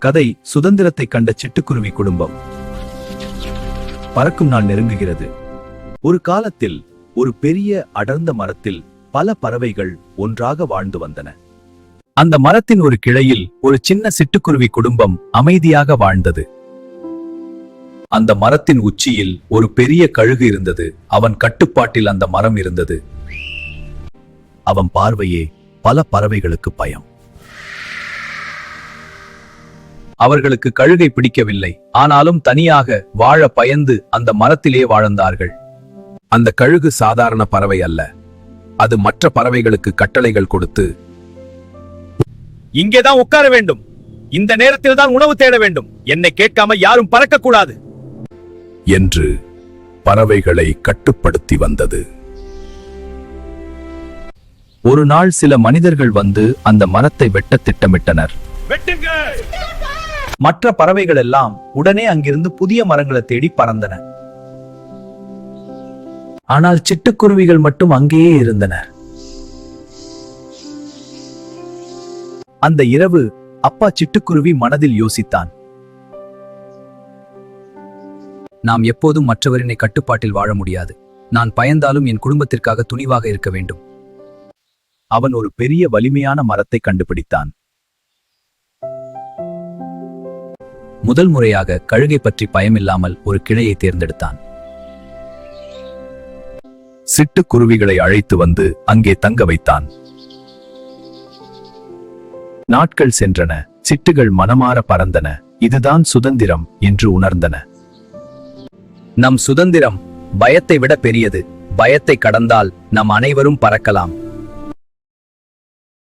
கதை சுதந்திரத்தை கண்ட சிட்டுக்குருவி குடும்பம். பறக்கும் நாள் நெருங்குகிறது. ஒரு காலத்தில் ஒரு பெரிய அடர்ந்த மரத்தில் பல பறவைகள் ஒன்றாக வாழ்ந்து வந்தன. அந்த மரத்தின் ஒரு கிளையில் ஒரு சின்ன சிட்டுக்குருவி குடும்பம் அமைதியாக வாழ்ந்தது. அந்த மரத்தின் உச்சியில் ஒரு பெரிய கழுகு இருந்தது. அவன் கட்டுப்பாட்டில் அந்த மரம் இருந்தது. அவன் பார்வையே பல பறவைகளுக்கு பயம். அவர்களுக்கு கழுகை பிடிக்கவில்லை. ஆனாலும் தனியாக வாழ பயந்து அந்த மரத்திலே வாழ்ந்தார்கள். அந்த கழுகு சாதாரண பறவை அல்ல. அது மற்ற பறவைகளுக்கு கட்டளைகள் கொடுத்து, இங்கேதான் உட்கார வேண்டும், இந்த நேரத்தில் தான் உணவு தேட வேண்டும், என்னை கேட்காம யாரும் பறக்க கூடாது என்று பறவைகளை கட்டுப்படுத்தி வந்தது. ஒரு நாள் சில மனிதர்கள் வந்து அந்த மரத்தை வெட்ட திட்டமிட்டனர். மற்ற பறவைகள் எல்லாம் உடனே அங்கிருந்து புதிய மரங்களை தேடி பறந்தன. ஆனால் சிட்டுக்குருவிகள் மட்டும் அங்கேயே இருந்தன. அந்த இரவு அப்பா சிட்டுக்குருவி மனதில் யோசித்தான். நாம் எப்போதும் மற்றவரினை கட்டுப்பாட்டில் வாழ முடியாது. நான் பயந்தாலும் என் குடும்பத்திற்காக துணிவாக இருக்க வேண்டும். அவன் ஒரு பெரிய வலிமையான மரத்தை கண்டுபிடித்தான். முதல் முறையாக கழுகை பற்றி பயமில்லாமல் ஒரு கிளையை தேர்ந்தெடுத்தான். சிட்டுக்குருவிகளை அழைத்து வந்து அங்கே தங்க வைத்தான். நாட்கள் சென்றன. சிட்டுகள் மனமாற பறந்தன. இதுதான் சுதந்திரம் என்று உணர்ந்தன. நம் சுதந்திரம் பயத்தை விட பெரியது. பயத்தை கடந்தால் நம் அனைவரும் பறக்கலாம்.